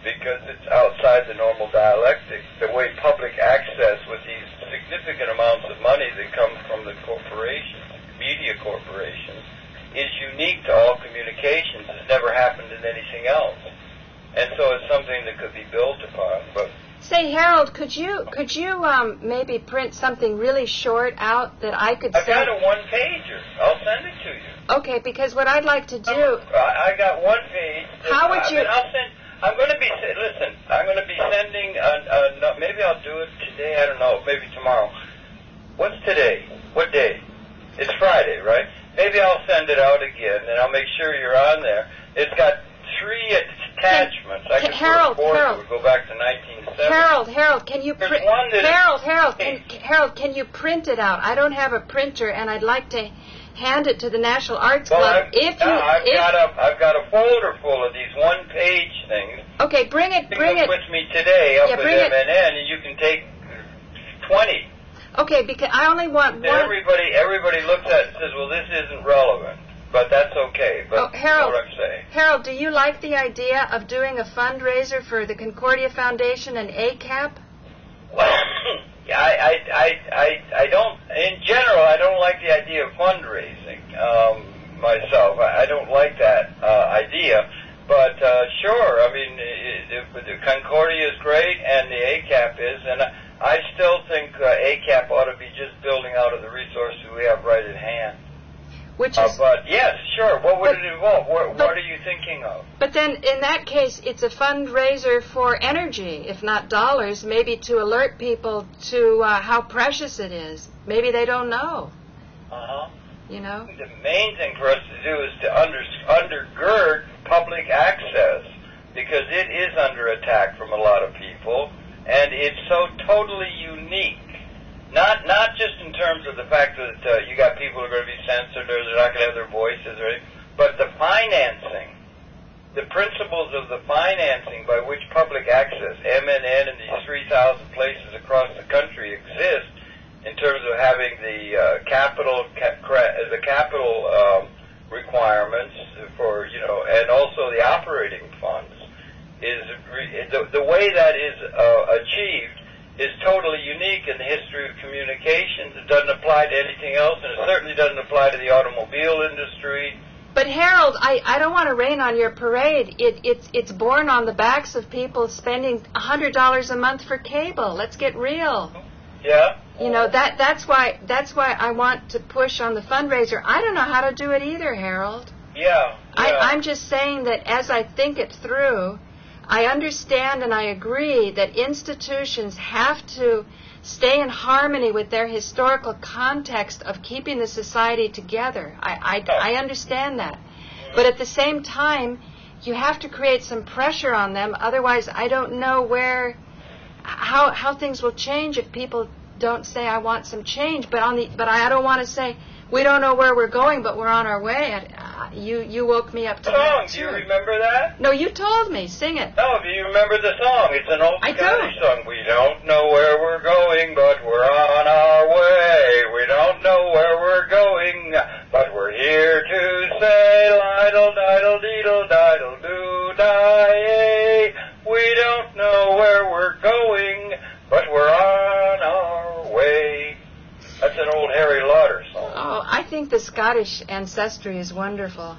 because it's outside the normal dialectic. The way public access with these significant amounts of money that come from the corporations, media corporations, is unique to all communications. It's never happened in anything else. And so it's something that could be built upon. But say, Harold, could you maybe print something really short out that I could send? I've got a one-pager. I'll send it to you. Okay, because what I'd like to do... I got one page. How would you... I'm going to be... Listen, I'm going to be sending... maybe I'll do it today. I don't know. Maybe tomorrow. What's today? What day? It's Friday, right? Maybe I'll send it out again, and I'll make sure you're on there. It's got 3 attachments. Harold, go back to 1970. Harold, can you print... Harold, can you print it out? I don't have a printer, and I'd like to hand it to the National Arts Club. I've got a folder full of these one-page things. Okay, bring it. With me today up at MNN, and you can take 20. Okay, because I only want one. Everybody looks at it and says, well, this isn't relevant. But that's okay. But Harold, what I'm saying. Harold, do you like the idea of doing a fundraiser for the Concordia Foundation and ACAP? Well, I don't. In general, I don't like the idea of fundraising myself. I don't like that idea. But sure, I mean, the Concordia is great, and the ACAP is, and I still think ACAP ought to be just building out of the resources we have right at hand. Which is, but yes, sure. What would it involve? What are you thinking of? But then, in that case, it's a fundraiser for energy, if not dollars, maybe to alert people to how precious it is. Maybe they don't know. You know? The main thing for us to do is to undergird public access, because it is under attack from a lot of people, and it's so totally unique. Not just in terms of the fact that you got people who are going to be censored or they're not going to have their voices, or anything, but the financing, the principles of the financing by which public access, MNN, and these 3,000 places across the country exist, in terms of having the capital requirements for, and also the operating funds, is the way that is achieved is totally unique in the history of communications. It doesn't apply to anything else, and it certainly doesn't apply to the automobile industry. But Harold, I don't want to rain on your parade. It's born on the backs of people spending $100 a month for cable. Let's get real. Yeah. That's why I want to push on the fundraiser. I don't know how to do it either, Harold. Yeah. I'm just saying that as I think it through, I understand and I agree that institutions have to stay in harmony with their historical context of keeping the society together. I understand that. But at the same time, you have to create some pressure on them. Otherwise, I don't know how things will change if people don't say, I want some change. But I don't want to say, we don't know where we're going, but we're on our way. you woke me up to song. that, Do you too. remember that? No, you told me. Sing it. No, do you remember the song? It's an old I Scottish don't. song. We don't know where we're going, but we're on our way. We don't know where we're going, but we're here to say, lidle, diddle, deedle, diddle, doo, die. We don't know where we're going, but we're on our way. That's an old Harry Lauder song. Oh, I think the Scottish ancestry is wonderful.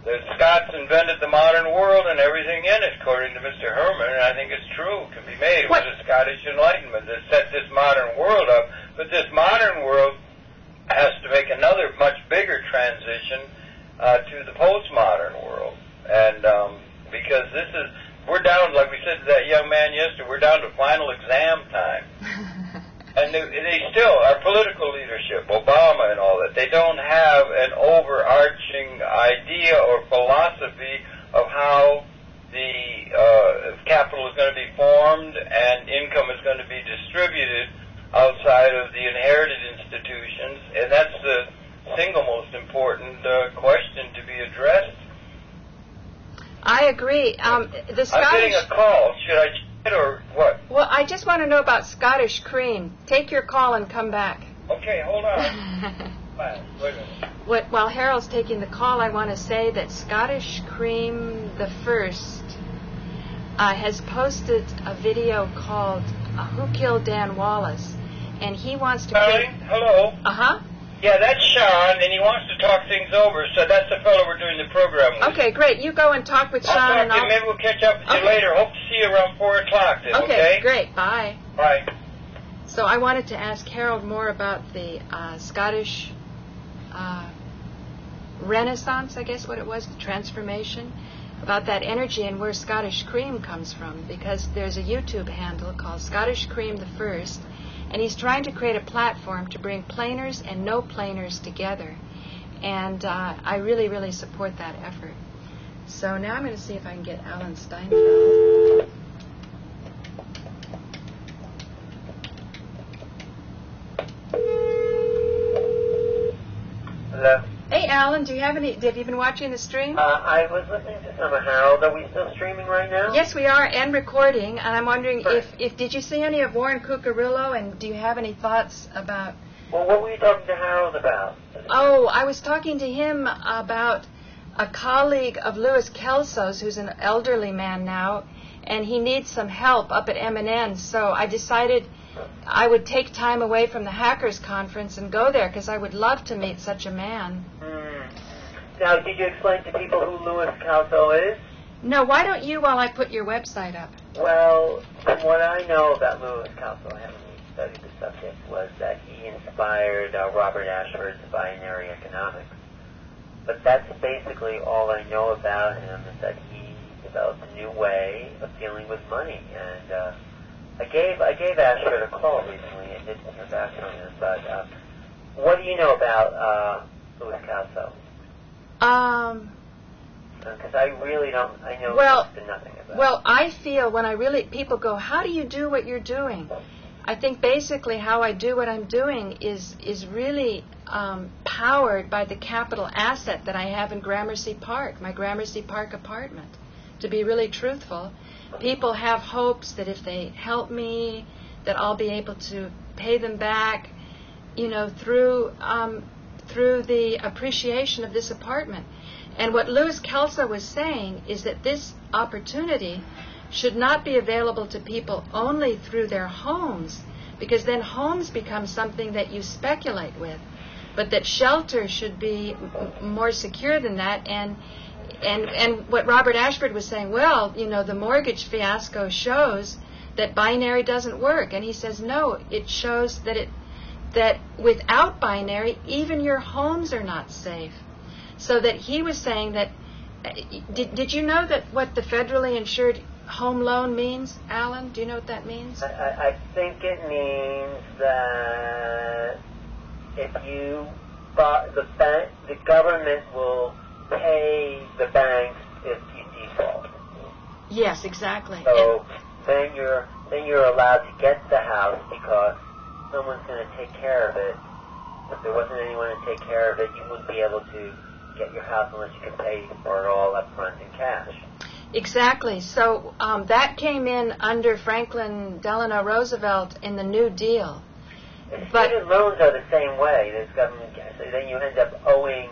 The Scots invented the modern world and everything in it, according to Mr. Herman, and I think it's true. It can be made. It was the Scottish Enlightenment that set this modern world up. But this modern world has to make another much bigger transition to the postmodern world. And because we're down, like we said to that young man yesterday, we're down to final exam time. And they still, our political leadership, Obama and all that, they don't have an overarching idea or philosophy of how the capital is going to be formed and income is going to be distributed outside of the inherited institutions. And that's the single most important question to be addressed. I agree. I'm getting a call. Should I check it or what? Well, I just want to know about Scottish cream. Take your call and come back. Okay, hold on. Wait a minute. While Harold's taking the call, I want to say that Scottish Cream the First has posted a video called Who Killed Dan Wallace? And he wants to... Hello? Uh-huh. Yeah, that's Sean, and he wants to talk things over, so that's the fellow we're doing the program with. Okay, great. You go and talk with Sean. I'll talk to you. Maybe we'll catch up with you later. Hope to see you around 4 o'clock then, okay? Great. Bye. Bye. So I wanted to ask Harold more about the Scottish Renaissance, I guess what it was, the transformation, about that energy and where Scottish Cream comes from, because there's a YouTube handle called Scottish Cream the First, and he's trying to create a platform to bring planers and no planers together. And I really, really support that effort. So now I'm going to see if I can get Alan Steinfeld. Hello. Hey, Alan, have you been watching the stream? I was listening to some of Harold. Are we still streaming right now? Yes, we are, and recording. And I'm wondering if did you see any of Warren Cucurullo, and do you have any thoughts about... Well, what were you talking to Harold about? Oh, I was talking to him about a colleague of Louis Kelso's, who's an elderly man now, and he needs some help up at M&N. So I decided I would take time away from the Hackers Conference and go there, because I would love to meet such a man. Now, did you explain to people who Louis Kelso is? No, why don't you while I put your website up? Well, from what I know about Louis Kelso, I haven't really studied the subject, was that he inspired Robert Ashford's binary economics. But that's basically all I know about him, is that he developed a new way of dealing with money. And I gave Ashford a call recently and didn't hear back from him. But what do you know about Louis Kelso? Because I really don't, I know next to nothing about it. Well, I feel when people go, how do you do what you're doing? I think basically how I do what I'm doing is really powered by the capital asset that I have in Gramercy Park, my Gramercy Park apartment. To be really truthful, people have hopes that if they help me, that I'll be able to pay them back, through the appreciation of this apartment. And what Louis Kelso was saying is that this opportunity should not be available to people only through their homes, because then homes become something that you speculate with, but that shelter should be more secure than that. And what Robert Ashford was saying, the mortgage fiasco shows that binary doesn't work. And he says, no, it shows that without binary, even your homes are not safe. So that he was saying that, did you know that what the federally insured home loan means, Alan? Do you know what that means? I think it means that if you the government will pay the banks if you default. Yes, exactly. So then you're allowed to get the house because someone's going to take care of it. If there wasn't anyone to take care of it, you wouldn't be able to get your house unless you can pay for it all up front in cash. Exactly. So that came in under Franklin Delano Roosevelt in the New Deal. Student loans are the same way. There's government, so then you end up owing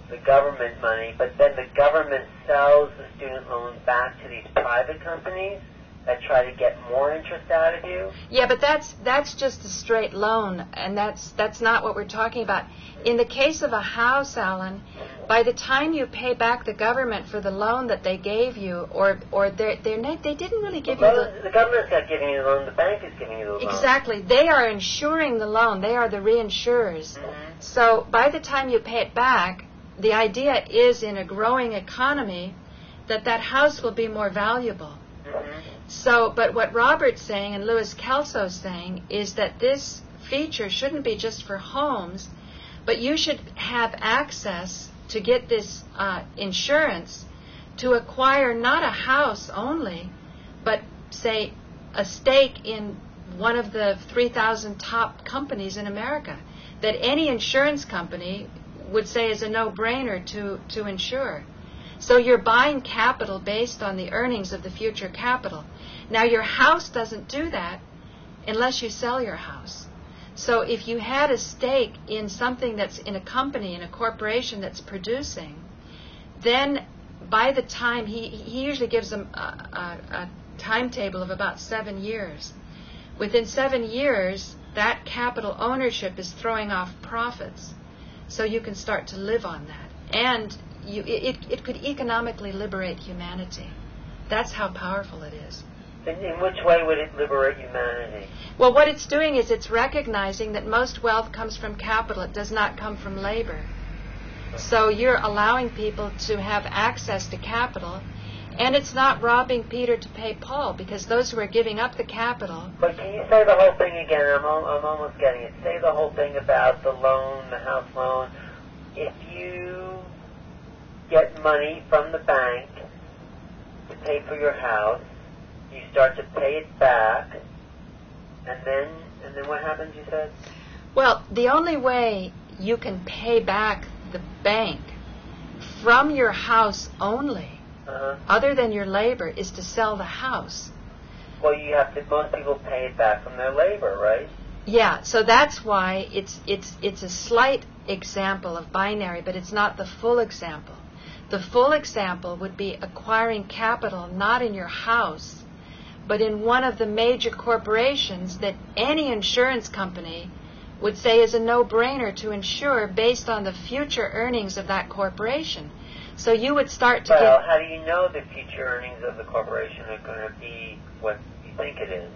the government money, but then the government sells the student loans back to these private companies that try to get more interest out of you. Yeah, but that's just a straight loan, and that's not what we're talking about. In the case of a house, Alan, by the time you pay back the government for the loan that they gave you, or they didn't really give you the government's not giving you the loan, the bank is giving you the loan. Exactly. They are insuring the loan. They are the reinsurers. Mm-hmm. So by the time you pay it back, the idea is in a growing economy that house will be more valuable. Mm-hmm. So, but what Robert's saying and Louis Kelso's saying is that this feature shouldn't be just for homes, but you should have access to get this insurance to acquire not a house only, but say a stake in one of the 3,000 top companies in America that any insurance company would say is a no-brainer to insure. So you're buying capital based on the earnings of the future capital. Now your house doesn't do that unless you sell your house. So if you had a stake in something that's in a company, in a corporation that's producing, then by the time he usually gives them a timetable of about 7 years. Within 7 years, that capital ownership is throwing off profits. So you can start to live on that. And it could economically liberate humanity. That's how powerful it is. In which way would it liberate humanity? Well, what it's doing is it's recognizing that most wealth comes from capital. It does not come from labor. So you're allowing people to have access to capital, and it's not robbing Peter to pay Paul, because those who are giving up the capital... But can you say the whole thing again? I'm almost getting it. Say the whole thing about the loan, the house loan. If you get money from the bank to pay for your house, you start to pay it back, and then what happens, you said? Well, the only way you can pay back the bank from your house only, other than your labor, is to sell the house. Well, most people pay it back from their labor, right? Yeah, so that's why it's a slight example of binary, but it's not the full example. The full example would be acquiring capital not in your house, but in one of the major corporations that any insurance company would say is a no-brainer to insure based on the future earnings of that corporation. So you would start to Well, how do you know the future earnings of the corporation are going to be what you think it is?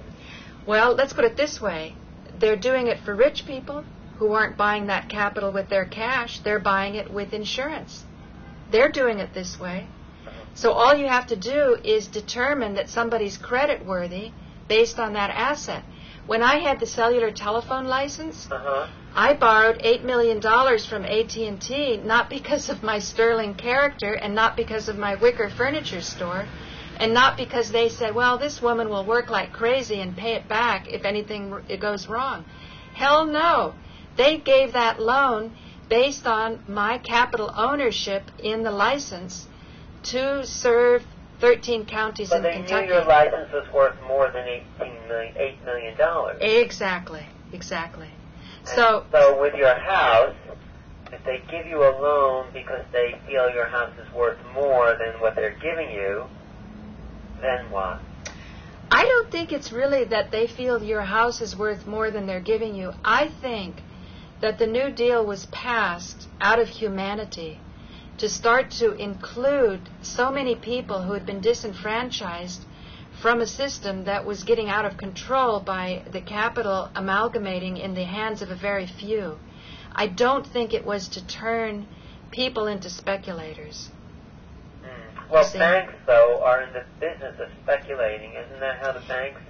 Well, let's put it this way. They're doing it for rich people who aren't buying that capital with their cash. They're buying it with insurance. They're doing it this way. So all you have to do is determine that somebody's credit worthy based on that asset. When I had the cellular telephone license, I borrowed $8 million from AT&T, not because of my sterling character and not because of my wicker furniture store, and not because they said, well, this woman will work like crazy and pay it back if anything goes wrong. Hell no. They gave that loan based on my capital ownership in the license to serve 13 counties in Kentucky. But they knew your license was worth more than $8 million. Exactly. So with your house, if they give you a loan because they feel your house is worth more than what they're giving you, then what? I don't think it's really that they feel your house is worth more than they're giving you. I think that the New Deal was passed out of humanity to start to include so many people who had been disenfranchised from a system that was getting out of control by the capital amalgamating in the hands of a very few. I don't think it was to turn people into speculators. Well, banks, though, are in the business of speculating. Isn't that how the banks...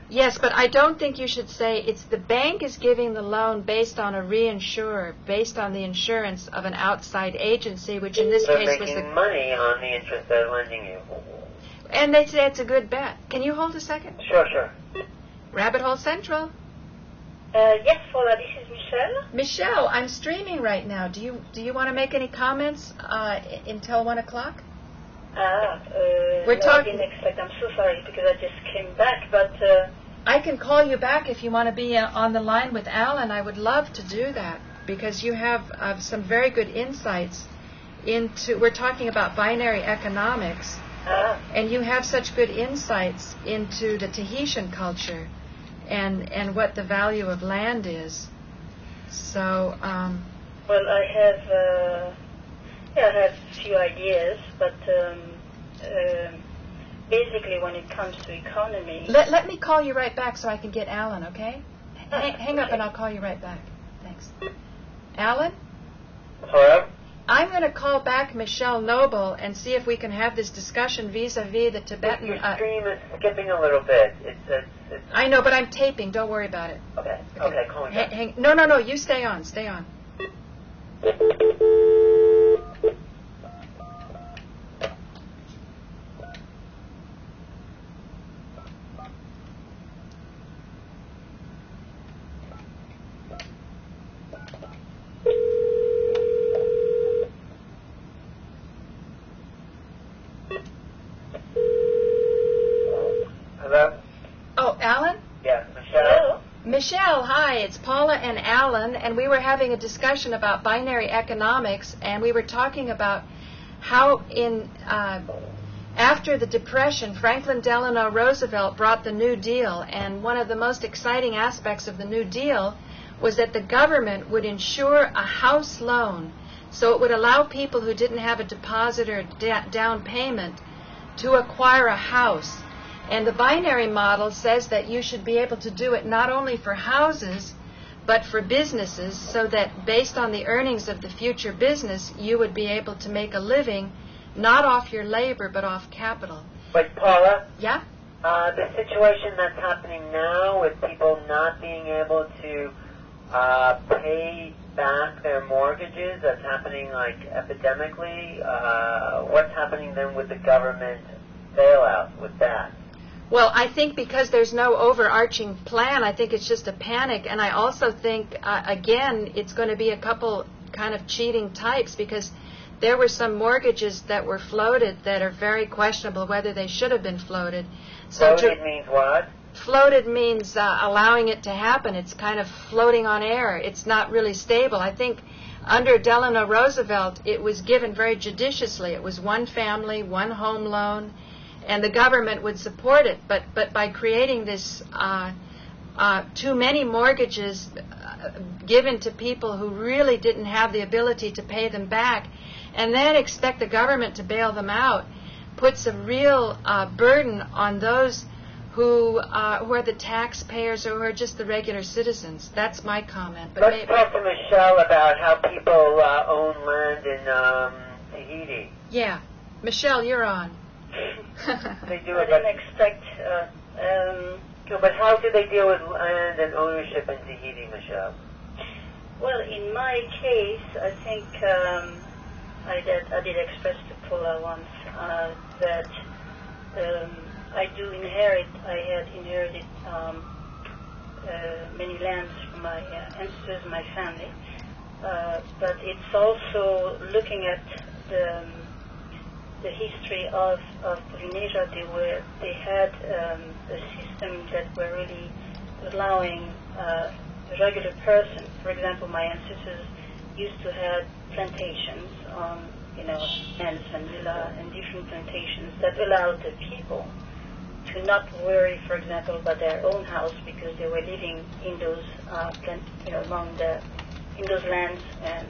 Yes, but I don't think you should say it's the bank is giving the loan based on a reinsurer, based on the insurance of an outside agency, which in this case was the... They're making money on the interest they're lending you. And they say it's a good bet. Can you hold a second? Sure. Rabbit Hole Central. Yes, Paula, this is Michelle. Michelle, I'm streaming right now. Do you want to make any comments until 1 o'clock? We're talking. I didn't expect. I'm so sorry because I just came back, but I can call you back if you want to be on the line with Alan. I would love to do that because you have some very good insights into. We're talking about binary economics, and you have such good insights into the Tahitian culture and what the value of land is. So. Well, I have. Yeah, I have a few ideas, but basically when it comes to economy... Let me call you right back so I can get Alan, okay? Hang up and I'll call you right back. Thanks. Alan? Hello? I'm going to call back Michelle Noble and see if we can have this discussion vis-a-vis the Tibetan... Your stream is skipping a little bit. It's I know, but I'm taping. Don't worry about it. Okay, call me back. No, you stay on. Stay on. Hello? Oh, Alan? Yeah, Michelle? Michelle, hi, it's Paula and Alan, and we were having a discussion about binary economics, and we were talking about how after the Depression, Franklin Delano Roosevelt brought the New Deal, and one of the most exciting aspects of the New Deal was that the government would insure a house loan, so it would allow people who didn't have a deposit or down payment to acquire a house. And the binary model says that you should be able to do it not only for houses, but for businesses, so that based on the earnings of the future business, you would be able to make a living, not off your labor, but off capital. But Paula? Yeah? The situation that's happening now with people not being able to pay back their mortgages, that's happening like epidemically, what's happening then with the government bailout with that? Well, I think because there's no overarching plan, I think it's just a panic. And I also think, again, it's going to be a couple kind of cheating types, because there were some mortgages that were floated that are very questionable whether they should have been floated. So floated means what? Floated means allowing it to happen. It's kind of floating on air. It's not really stable. I think under Delano Roosevelt, it was given very judiciously. It was one family, one home loan, and the government would support it. But by creating this too many mortgages given to people who really didn't have the ability to pay them back, and then expect the government to bail them out, puts a real burden on those who are the taxpayers or who are just the regular citizens. That's my comment. But let's talk to Michelle about how people own land in Tahiti. Yeah. Michelle, you're on. They do I didn't expect... no, but how do they deal with land and ownership in Tahiti, Michelle? Well, in my case, I think I did express to Paula once that I had inherited many lands from my ancestors, my family, but it's also looking at the history of Polynesia. They had a system that were really allowing a regular person. For example, my ancestors used to have plantations on, Andes, Manila, and different plantations that allowed the people to not worry, for example, about their own house, because they were living in those in those lands and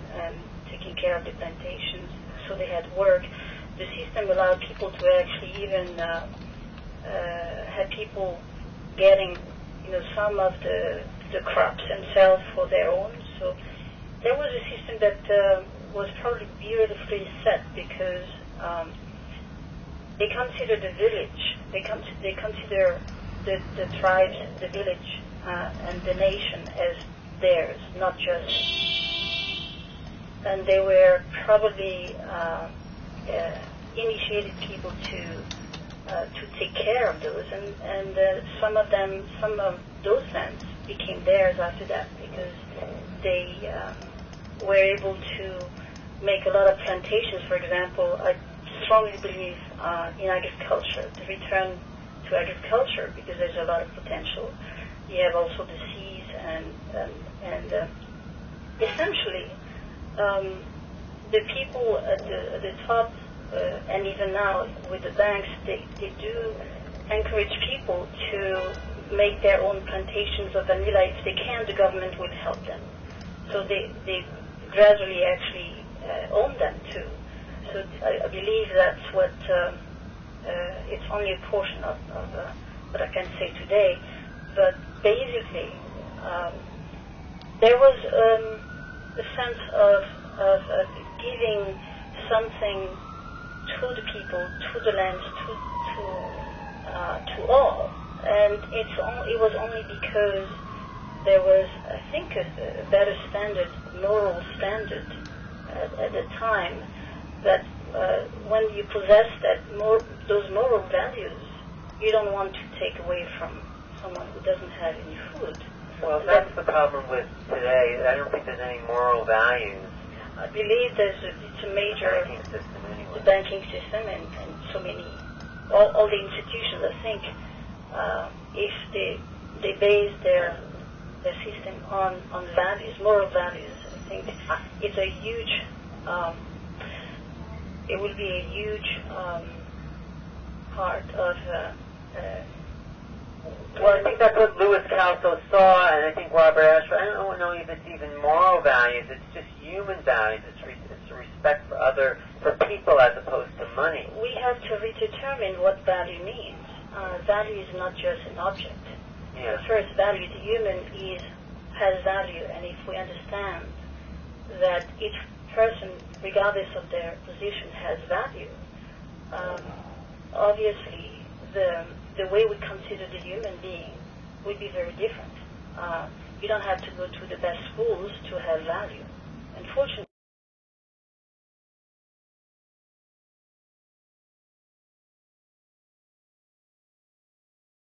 taking care of the plantations. So they had work. The system allowed people to actually even have people getting, some of the crops themselves for their own. So there was a system that was probably beautifully set, because they consider the village, they consider the tribes, the village, and the nation as theirs, not just. And they were probably initiated people to take care of those, and some of those lands became theirs after that, because they were able to make a lot of plantations. For example, I strongly believe in agriculture, the return to agriculture, because there's a lot of potential. You have also the seas, and essentially the people at the top, and even now with the banks, they do encourage people to make their own plantations of vanilla. If they can, the government will help them. So they gradually actually own them too. So I believe that's what, it's only a portion of what I can say today. But basically, there was a sense of giving something to the people, to the land, to all. And it was only because there was, I think, a better standard, moral standard at the time, that when you possess those moral values, you don't want to take away from someone who doesn't have any food. Well, that's the problem with today. I don't think there's any moral values. I believe it's a major banking system anyway. The banking system and so many, all the institutions. I think if they base their system on values, moral values, I think it's a huge. It will be a huge part of. Well, I think that's what Louis Calso saw, and I think Robert Ashford. I don't know if it's even moral values. It's just human values. It's a respect for people as opposed to money. We have to redetermine what value means. Value is not just an object. Yeah. The first value, the human has value, and if we understand that each person, regardless of their position, has value, obviously the way we consider the human being would be very different. You don't have to go to the best schools to have value. Unfortunately,